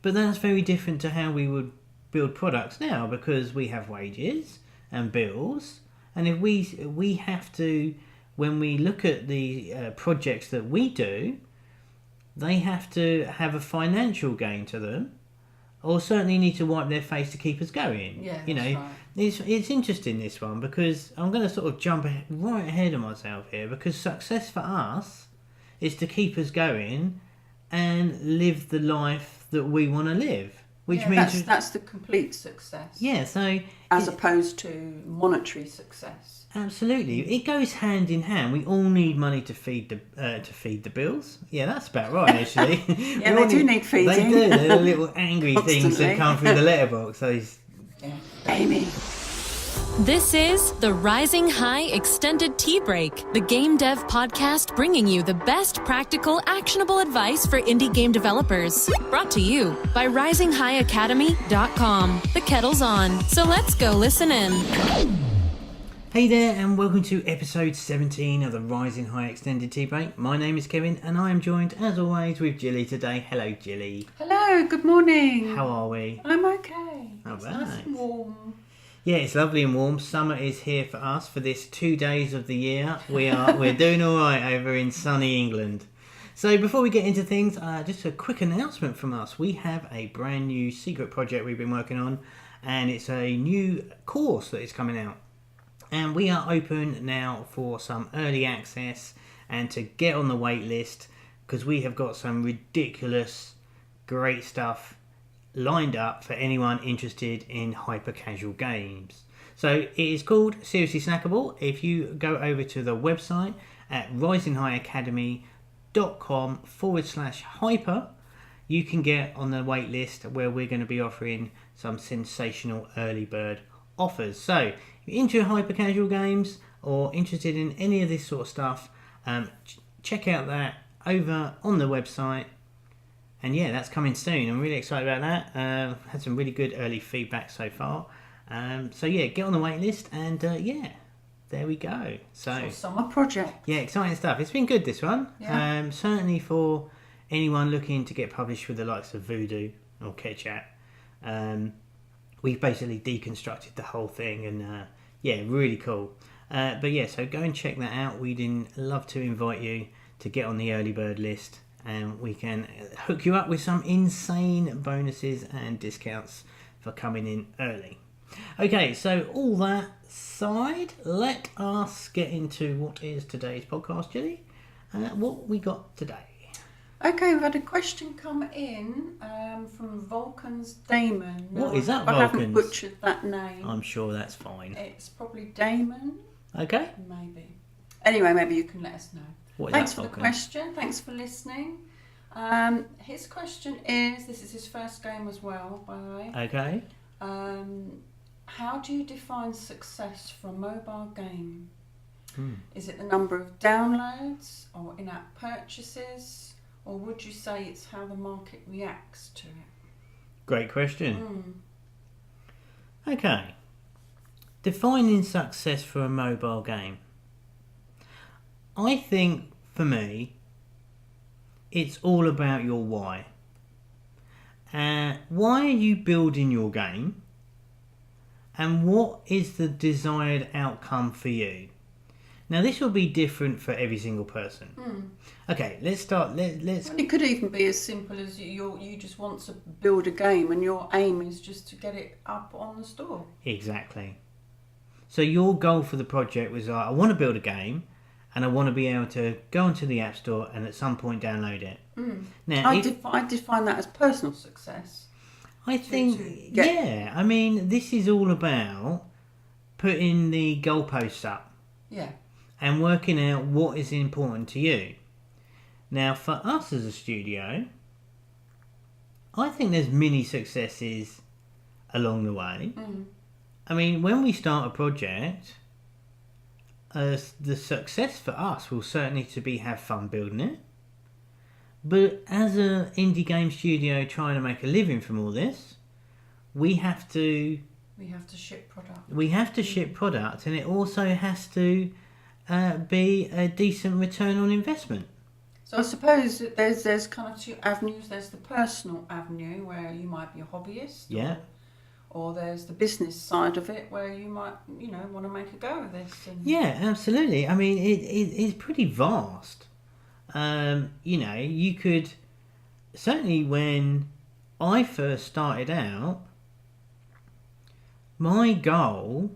But that's very different to how we would build products now, because we have wages and bills, and if we have to, when we look at the projects that we do, they have to have a financial gain to them, or certainly need to wipe their face to keep us going. Yeah, you know, right. it's interesting, this one, because I'm going to sort of jump right ahead of myself here, because success for us is to keep us going and live the life that we want to live, which means that's the complete success. Yeah, so as opposed to monetary success. Absolutely, it goes hand in hand. We all need money to feed the bills. Yeah, that's about right, actually. Yeah, they do need feeding. They do. They're the little angry things that come through the letterbox. Those. Yeah. Amy. This is the Rising High Extended Tea Break, the game dev podcast bringing you the best practical, actionable advice for indie game developers. Brought to you by RisingHighAcademy.com. The kettle's on, so let's go listen in. Hey there, and welcome to episode 17 of the Rising High Extended Tea Break. My name is Kevin, and I am joined, as always, with Jilly today. Hello, Jilly. Hello, good morning. How are we? I'm okay. It's nice and warm. Yeah, it's lovely and warm. Summer is here for us for this 2 days of the year. We're doing all right over in sunny England. So before we get into things, just a quick announcement from us. We have a brand new secret project we've been working on, and it's a new course that is coming out. And we are open now for some early access and to get on the wait list, because we have got some ridiculous, great stuff lined up for anyone interested in hyper-casual games. So it is called Seriously Snackable. If you go over to the website at risinghighacademy.com/hyper, you can get on the wait list where we're going to be offering some sensational early bird offers. So if you're into hyper-casual games or interested in any of this sort of stuff, check out that over on the website. And yeah, that's coming soon. I'm really excited about that. Had some really good early feedback so far. So yeah, get on the wait list, and yeah, there we go. So summer project. Yeah, exciting stuff. It's been good, this one. Yeah. Certainly for anyone looking to get published with the likes of Voodoo or Ketchup. We've basically deconstructed the whole thing, and yeah, really cool. But yeah, so go and check that out. We'd love to invite you to get on the early bird list, and we can hook you up with some insane bonuses and discounts for coming in early. Okay, so all that aside, let us get into what is today's podcast, Jilly. What we got today? Okay, we've had a question come in from Vulcan's Damon. What is that, I Vulcan's? haven't butchered that name. I'm sure that's fine. It's probably Damon. Okay. Maybe. Anyway, maybe you can let us know. Thanks for Vulcan? the question. Thanks for listening. His question is, this is his first game as well, by the way. Okay. How do you define success for a mobile game? Is it the number of downloads or in-app purchases? Or would you say it's how the market reacts to it? Great question. Okay. Defining success for a mobile game. I think, for me, it's all about your why. Why are you building your game? And what is the desired outcome for you? Now, this will be different for every single person. Okay, let's start. Let's. Well, it could even be as simple as you just want to build a game, and your aim is just to get it up on the store. Exactly. So your goal for the project was, I want to build a game, and I want to be able to go onto the App Store and at some point download it. Now, I define that as personal success. I think, yeah. I mean, this is all about putting the goalposts up. Yeah. And working out what is important to you. Now, for us as a studio, I think there's many successes along the way. I mean, when we start a project, the success for us will certainly to be have fun building it. But as an indie game studio trying to make a living from all this, we have to ship product. We have to ship product, and it also has to be a decent return on investment. So I suppose that there's kind of two avenues. There's the personal avenue where you might be a hobbyist. Yeah. Or there's the business side of it where you might, want to make a go of this. Yeah, absolutely. I mean, it's pretty vast. You could... Certainly when I first started out, my goal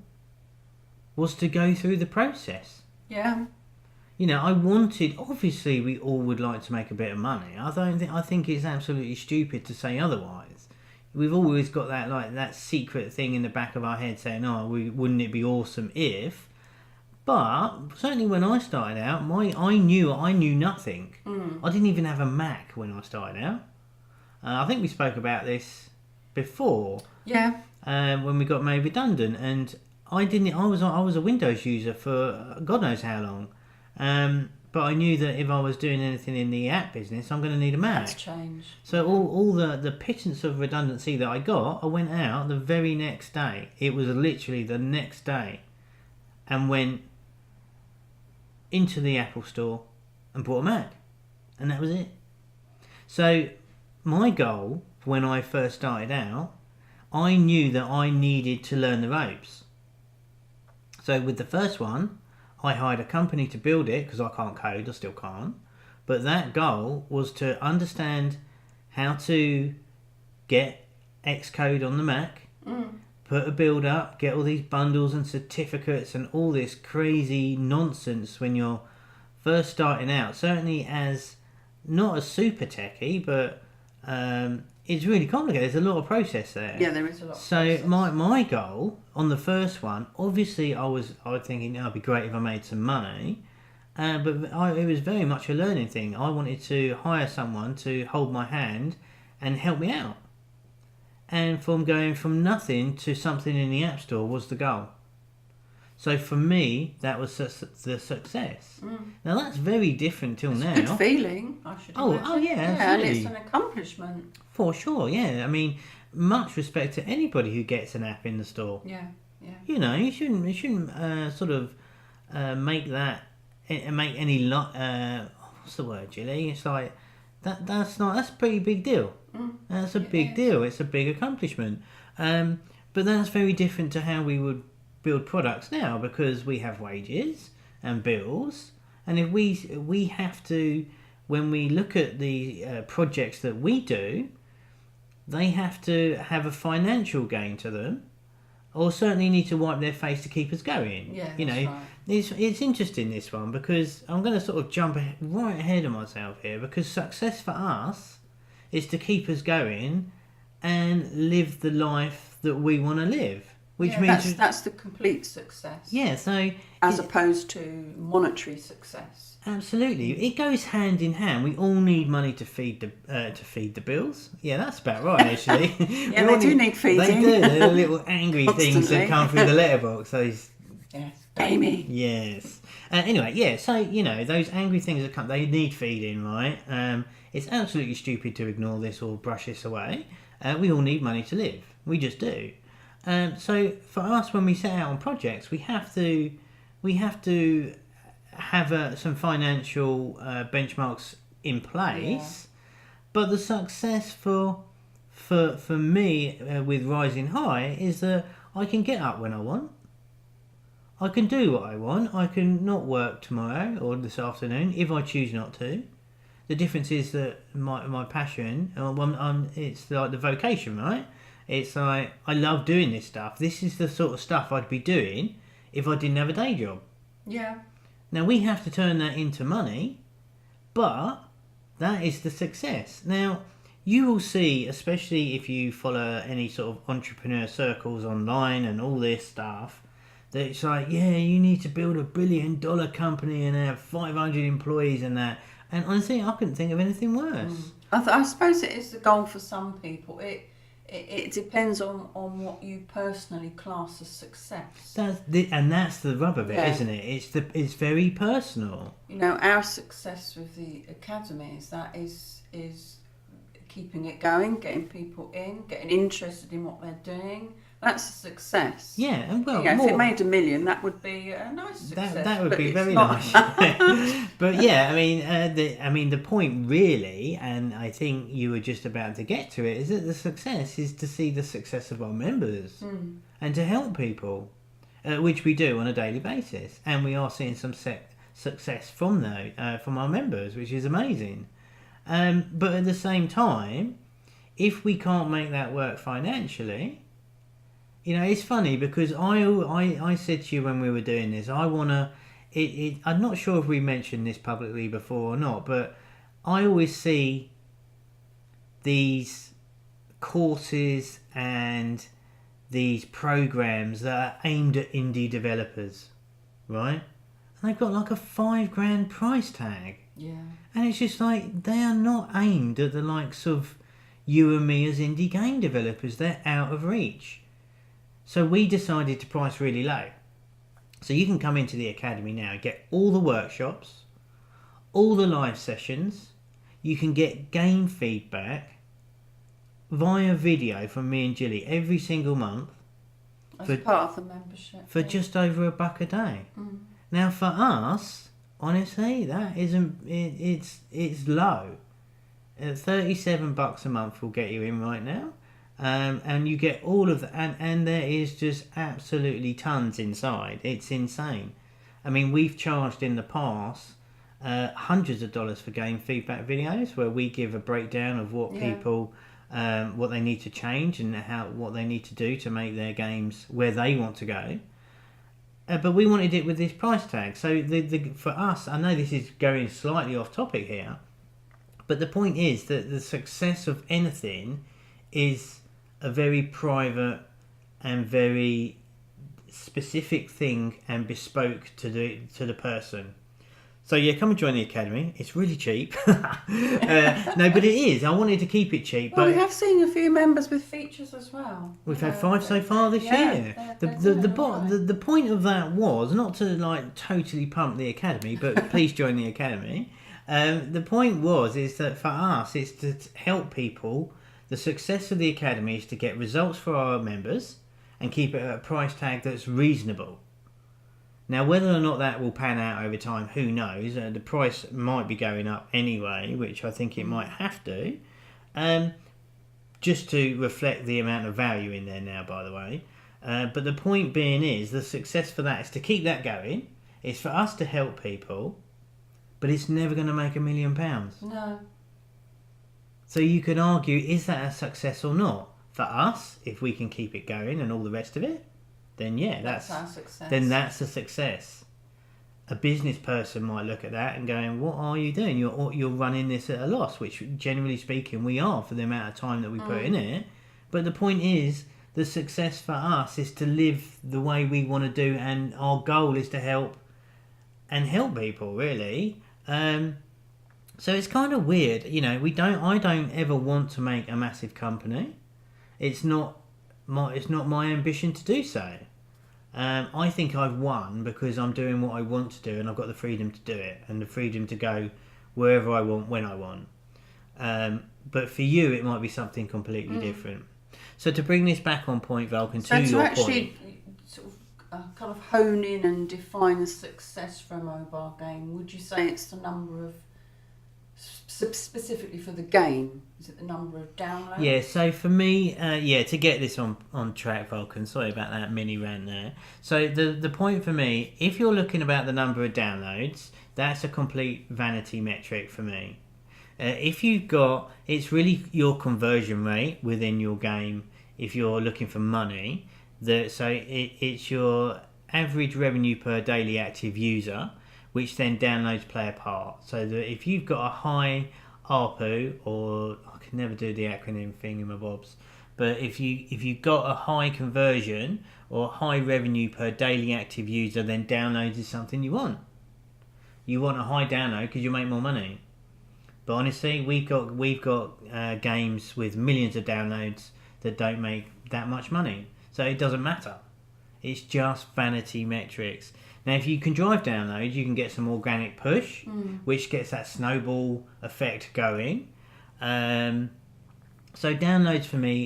was to go through the process. Yeah. I wanted... Obviously, we all would like to make a bit of money. I think it's absolutely stupid to say otherwise. We've always got that secret thing in the back of our head saying, wouldn't it be awesome if... But certainly when I started out, I knew nothing. I didn't even have a Mac when I started out. I think we spoke about this before. Yeah. When we got made redundant, and I was a Windows user for God knows how long. But I knew that if I was doing anything in the app business, I'm going to need a Mac. That's changed. So all the pittance of redundancy that I got, I went out the very next day. It was literally the next day, and went into the Apple store and bought a Mac, and that was it. So my goal when I first started out, I knew that I needed to learn the ropes. So with the first one, I hired a company to build it because I can't code, I still can't. But that goal was to understand how to get Xcode on the Mac, put a build up, get all these bundles and certificates and all this crazy nonsense when you're first starting out. Certainly as not a super techie, but it's really complicated. There's a lot of process there. Yeah, there is a lot of So process. my goal on the first one, obviously I was thinking it'd be great if I made some money, but it was very much a learning thing. I wanted to hire someone to hold my hand and help me out. And from going from nothing to something in the App Store was the goal. So for me, that was the success. Now that's very different till now. Good feeling, I should imagine. Oh yeah, absolutely. Yeah, and it's an accomplishment. For sure, yeah. I mean, much respect to anybody who gets an app in the store. Yeah, yeah. You shouldn't make any what's the word, Gilly? It's like that's a pretty big deal. That's a big deal. It's a big accomplishment. But that's very different to how we would build products now, because we have wages and bills, and if we have to, when we look at the projects that we do, they have to have a financial gain to them, or certainly need to wipe their face to keep us going. Yeah, right. It's interesting, this one, because I'm going to sort of jump right ahead of myself here, because success for us is to keep us going and live the life that we want to live. Which means that's the complete success. Yeah, so as opposed to monetary success. Absolutely, it goes hand in hand. We all need money to feed the bills. Yeah, that's about right, actually. Yeah, they do need feeding. They do. They're little angry things that come through the letterbox. Those. Yes, Amy. Yes. Anyway, yeah. So those angry things that come, they need feeding, right? It's absolutely stupid to ignore this or brush this away. We all need money to live. We just do. So for us, when we set out on projects, we have to have some financial benchmarks in place. Yeah. But the success for me with RisingHigh is that I can get up when I want. I can do what I want. I can not work tomorrow or this afternoon if I choose not to. The difference is that my passion, it's like the vocation, right? It's like, I love doing this stuff. This is the sort of stuff I'd be doing if I didn't have a day job. Yeah. Now, we have to turn that into money, but that is the success. Now, you will see, especially if you follow any sort of entrepreneur circles online and all this stuff, that it's like, yeah, you need to build $1 billion company and have 500 employees and that. And honestly, I couldn't think of anything worse. I suppose it is the goal for some people. It depends on what you personally class as success. That's the rub of it, isn't it? It's very personal. Our success with the academy is keeping it going, getting people in, getting interested in what they're doing, That's a success. Yeah, and well, if more, it made $1 million, that would be a nice success. that would but be it's very not. nice. But yeah, I mean, the point really, and I think you were just about to get to it, is that the success is to see the success of our members and to help people, which we do on a daily basis, and we are seeing some success from our members, which is amazing. But at the same time, if we can't make that work financially, it's funny because I said to you when we were doing this, I'm not sure if we mentioned this publicly before or not, but I always see these courses and these programs that are aimed at indie developers, right? And they've got like a $5,000 price tag. Yeah. And it's just like, they are not aimed at the likes of you and me as indie game developers. They're out of reach. So we decided to price really low. So you can come into the academy now and get all the workshops, all the live sessions. You can get game feedback via video from me and Gilly every single month. As part of the membership. For just over $1 a day. Now for us, honestly, that isn't. It's low. $37 a month will get you in right now. And you get all of that, and there is just absolutely tons inside. It's insane. I mean, we've charged in the past hundreds of dollars for game feedback videos where we give a breakdown of what people, what they need to change and what they need to do to make their games where they want to go. But we wanted it with this price tag. So for us, I know this is going slightly off topic here, but the point is that the success of anything is a very private and very specific thing and bespoke to the person. So yeah, come and join the academy. It's really cheap. No, but it is. I wanted to keep it cheap. Well, but we have seen a few members with features as well. We've had 5 so far this year. The point of that was not to like totally pump the academy, but please join the academy. The point is that for us, it's to help people. The success of the academy is to get results for our members and keep it at a price tag that's reasonable. Now, whether or not that will pan out over time, who knows? The price might be going up anyway, which I think it might have to, just to reflect the amount of value in there now, by the way. But the point being is, the success for that is to keep that going. It's for us to help people, but it's never going to make £1 million. No. So you could argue, is that a success or not? For us, if we can keep it going and all the rest of it, then yeah, that's our success. Then that's a success. A business person might look at that and going, what are you doing? You're running this at a loss, which generally speaking we are for the amount of time that we put in it. But the point is, the success for us is to live the way we want to do, and our goal is to help people, really. So it's kind of weird, I don't ever want to make a massive company. It's not my ambition to do so. I think I've won because I'm doing what I want to do, and I've got the freedom to do it and the freedom to go wherever I want when I want. But for you, it might be something completely different. So to bring this back on point, Vulcan, to your point, sort of kind of hone in and define a success for a mobile game, would you say it's the number of, specifically for the game, is it the number of downloads? Yeah, so for me, to get this on track, Vulcan, sorry about that mini rant there. So the point for me, if you're looking about the number of downloads, that's a complete vanity metric for me. If you've got, it's really your conversion rate within your game. If you're looking for money, it's your average revenue per daily active user, which then downloads play a part. So that if you've got a high ARPU, or I can never do the acronym thing in my bobs, but if you've got a high conversion or high revenue per daily active user, then downloads is something you want. You want a high download because you make more money. But honestly, we've got games with millions of downloads that don't make that much money. So it doesn't matter. It's just vanity metrics. Now, if you can drive downloads, you can get some organic push, which gets that snowball effect going. So downloads for me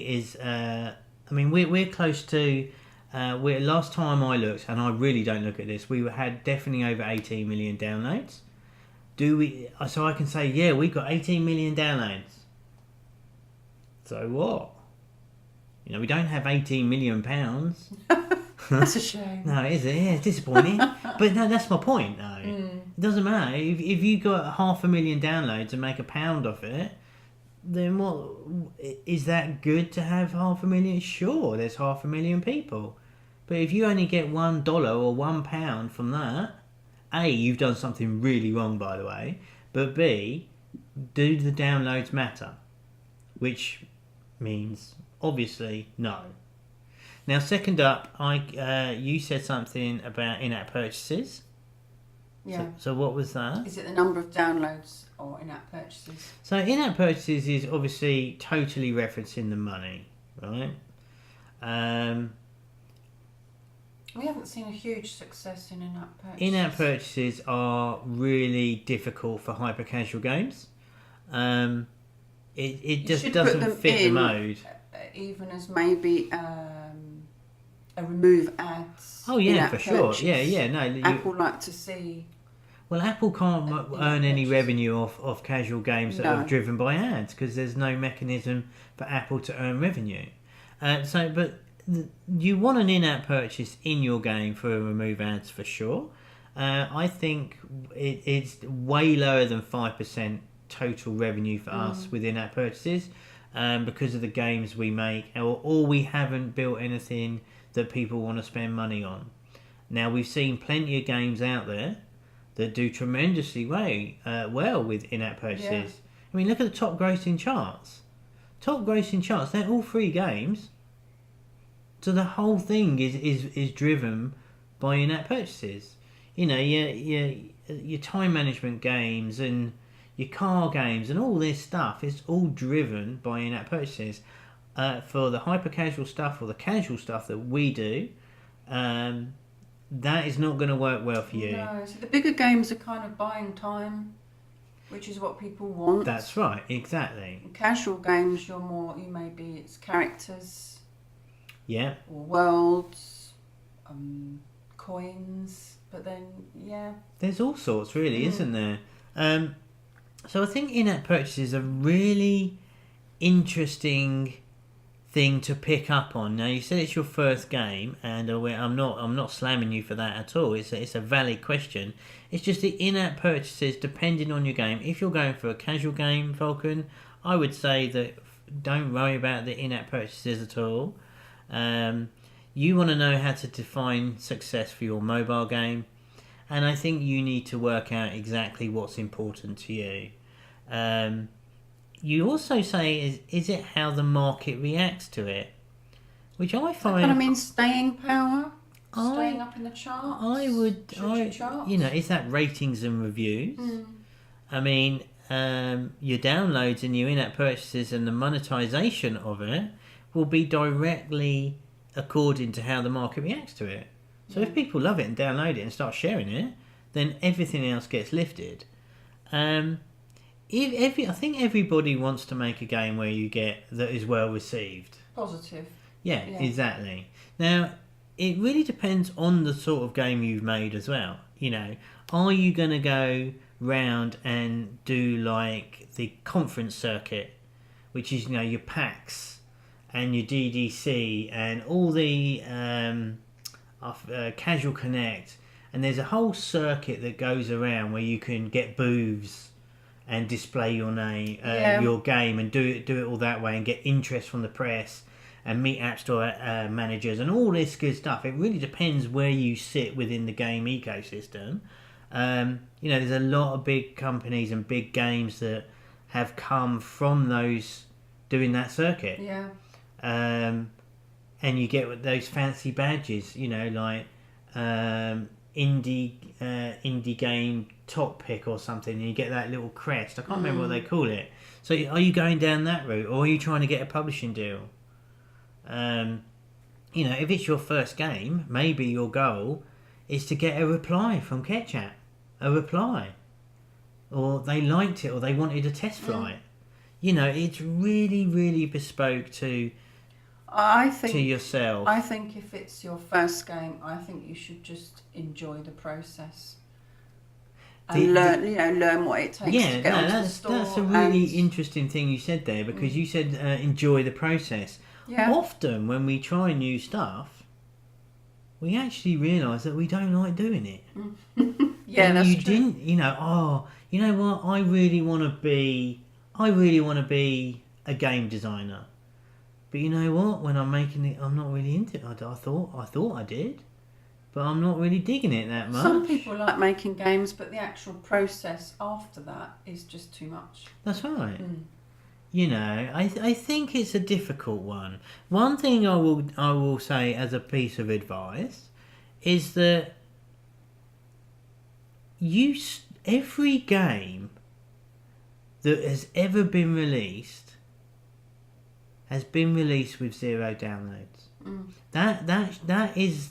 I mean, we're close to. Last time I looked, and I really don't look at this, we had definitely over 18 million downloads. Do we? So I can say, yeah, we've got 18 million downloads. So what? You know, we don't have 18 million pounds. That's a shame. No, is it? Yeah, it's disappointing. But no, that's my point, though. It doesn't matter. If you got 500,000 downloads and make £1 off it, then what? Is that good to have 500,000? Sure, there's 500,000 people. But if you only get $1 or £1 from that, A, you've done something really wrong, by the way. But B, do the downloads matter? Which means, obviously, no. Now, second up, you said something about in-app purchases. Yeah. So what was that? Is it the number of downloads or in-app purchases? So in-app purchases is obviously totally referencing the money, right? We haven't seen a huge success in in-app purchases. In-app purchases are really difficult for hyper-casual games. It just doesn't fit the mode. Even as maybe a remove ads. Oh yeah, for sure. Purchase. Yeah. No, Apple like to see. Well, Apple can't earn any revenue off casual games that are driven by ads because there's no mechanism for Apple to earn revenue. But you want an in-app purchase in your game for remove ads for sure. I think it's way lower than 5% total revenue for us with in-app purchases because of the games we make, or we haven't built anything that people want to spend money on. Now, we've seen plenty of games out there that do tremendously well with in-app purchases. Yeah. I mean, look at the top grossing charts. They're all free games. So the whole thing is driven by in-app purchases. You know, your time management games and your car games and all this stuff is all driven by in-app purchases. For the hyper-casual stuff or the casual stuff that we do, that is not going to work well for you. No, so the bigger games are kind of buying time, which is what people want. That's right, exactly. In casual games, it's characters. Yeah. Or worlds, coins, but then, yeah. There's all sorts, really, isn't there? So I think in-app purchases are really interesting thing to pick up on. Now, you said it's your first game, and I'm not slamming you for that at all. It's a valid question. It's just the in-app purchases, depending on your game. If you're going for a casual game, Falcon, I would say that don't worry about the in-app purchases at all. You want to know how to define success for your mobile game, and I think you need to work out exactly what's important to you. You also say, is it how the market reacts to it? Which I find... That kind of means staying power? Staying up in the charts? Is that ratings and reviews? I mean, your downloads and your in-app purchases and the monetization of it will be directly according to how the market reacts to it. So if people love it and download it and start sharing it, then everything else gets lifted. I think everybody wants to make a game where you get that is well received. Positive. Yeah, exactly. Now, it really depends on the sort of game you've made as well. You know, are you going to go round and do like the conference circuit, which is, you know, your PAX and your DDC and all the Casual Connect, and there's a whole circuit that goes around where you can get booths and display your name, your game, and do it all that way, and get interest from the press, and meet App Store managers, and all this good stuff. It really depends where you sit within the game ecosystem. There's a lot of big companies and big games that have come from those doing that circuit. Yeah. And you get those fancy badges, you know, like indie game top pick or something, and you get that little crest. I can't remember what they call it. So are you going down that route, or are you trying to get a publishing deal? If it's your first game, maybe your goal is to get a reply from Ketchup, or they liked it, or they wanted a test flight. You know, it's really, really bespoke to I think to yourself? I think if it's your first game, I think you should just enjoy the process and learn what it takes to get onto the store. That's a really interesting thing you said there, because you said enjoy the process. Yeah. Often when we try new stuff, we actually realise that we don't like doing it. Yeah, and that's you true. didn't, you know what? I really want to be a game designer. But you know what? When I'm making it, I'm not really into it. I thought I did, but I'm not really digging it that much. Some people like making games, but the actual process after that is just too much. That's right. You know, I think it's a difficult one. One thing I will say as a piece of advice is that every game that has ever been released has been released with 0 downloads. That is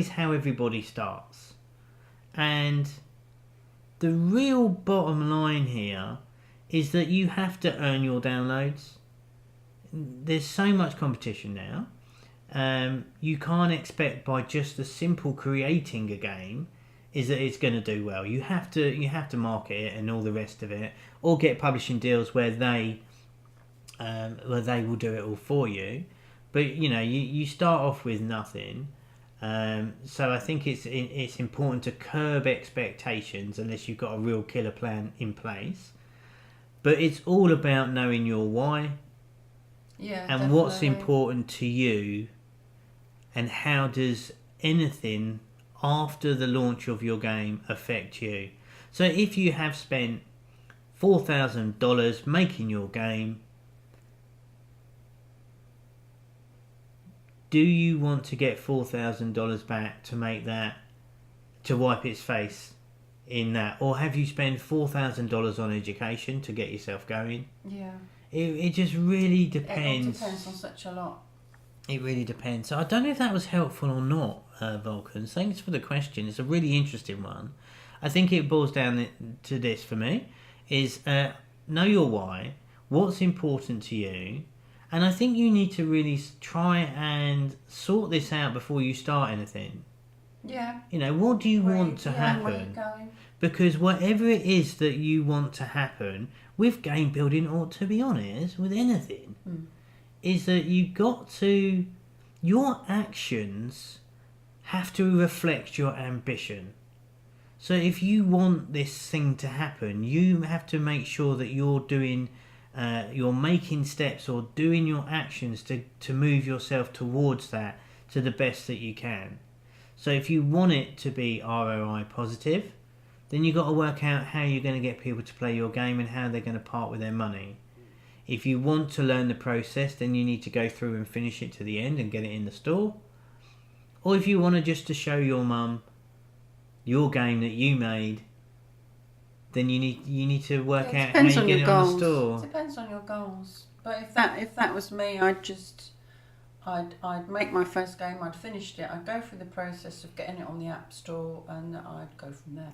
how everybody starts. And the real bottom line here is that you have to earn your downloads. There's so much competition now. You can't expect by just the simple creating a game is that it's going to do well. You have to market it and all the rest of it, or get publishing deals where they will do it all for you. But you start off with nothing. So I think it's important to curb expectations unless you've got a real killer plan in place. But it's all about knowing your why, and definitely. what's important to you, and how does anything after the launch of your game affect you. So if you have spent $4,000 making your game, do you want to get $4,000 back to wipe its face in that, or have you spent $4,000 on education to get yourself going? Yeah. It just really depends. It depends on such a lot. It really depends. So I don't know if that was helpful or not, Vulcan. Thanks for the question. It's a really interesting one. I think it boils down to this for me, is know your why, what's important to you, and I think you need to really try and sort this out before you start anything. Yeah. What do you want to happen? Where you going? Because whatever it is that you want to happen with game building, or to be honest, with anything, is that your actions have to reflect your ambition. So if you want this thing to happen, you have to make sure that you're making steps or doing your actions to move yourself towards that to the best that you can. So if you want it to be ROI positive, then you've got to work out how you're going to get people to play your game and how they're going to part with their money. If you want to learn the process, then you need to go through and finish it to the end and get it in the store. Or if you want to show your mum your game that you made, then you need to work out how you get it on the store. It depends on your goals. But if that was me, I'd make my first game, I'd finished it, I'd go through the process of getting it on the App Store, and I'd go from there.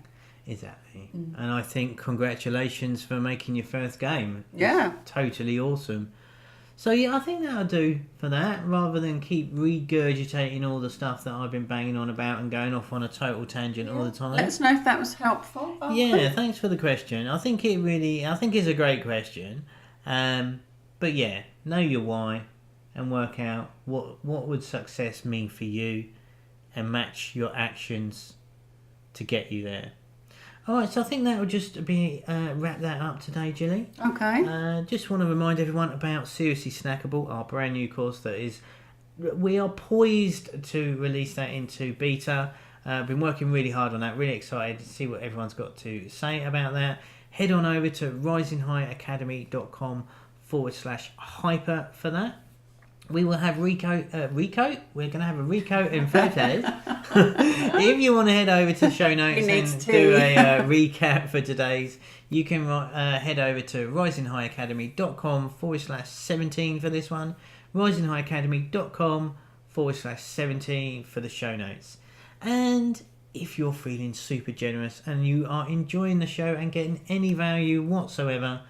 Exactly. And I think congratulations for making your first game. Yeah. It's totally awesome. So yeah, I think that'll do for that, rather than keep regurgitating all the stuff that I've been banging on about and going off on a total tangent all the time. Let us know if that was helpful. Yeah, thanks for the question. I think it's a great question. But yeah, know your why and work out what would success mean for you, and match your actions to get you there. Alright, so I think that will just be wrap that up today, Gilly. Okay. Just want to remind everyone about Seriously Snackable, our brand new course we are poised to release that into beta. Been working really hard on that, really excited to see what everyone's got to say about that. Head on over to risinghighacademy.com/hyper for that. We will have recoat. We're going to have a recoat and photos. If you want to head over to show notes and do a recap for today's, you can head over to risinghighacademy.com/17 for this one. risinghighacademy.com/17 for the show notes. And if you're feeling super generous and you are enjoying the show and getting any value whatsoever,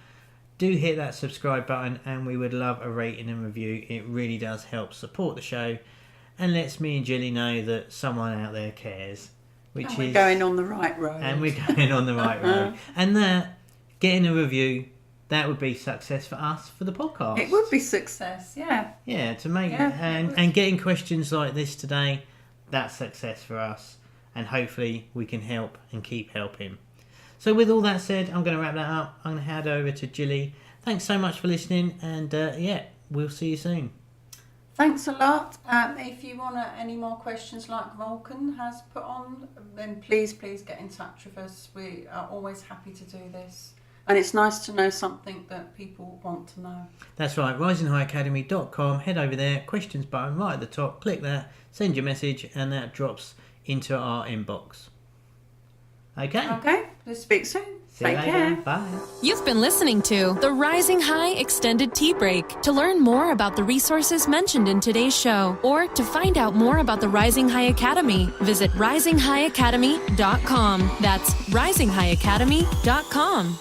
do hit that subscribe button, and we would love a rating and review. It really does help support the show and lets me and Jilly know that someone out there cares. And we're going on the right road. And we're going on the right road. And that, getting a review, that would be success for us for the podcast. It would be success, yeah. Yeah, to make and getting questions like this today, that's success for us. And hopefully we can help and keep helping. So with all that said, I'm going to wrap that up. I'm going to hand over to Jilly. Thanks so much for listening, and we'll see you soon. Thanks a lot. If you want any more questions like Vulcan has put on, then please get in touch with us. We are always happy to do this. And it's nice to know something that people want to know. That's right, RisingHighAcademy.com. Head over there, questions button right at the top. Click that, send your message, and that drops into our inbox. Okay, let's speak soon. Take care. Bye. You've been listening to the Rising High Extended Tea Break. To learn more about the resources mentioned in today's show, or to find out more about the Rising High Academy, visit RisingHighAcademy.com. That's RisingHighAcademy.com.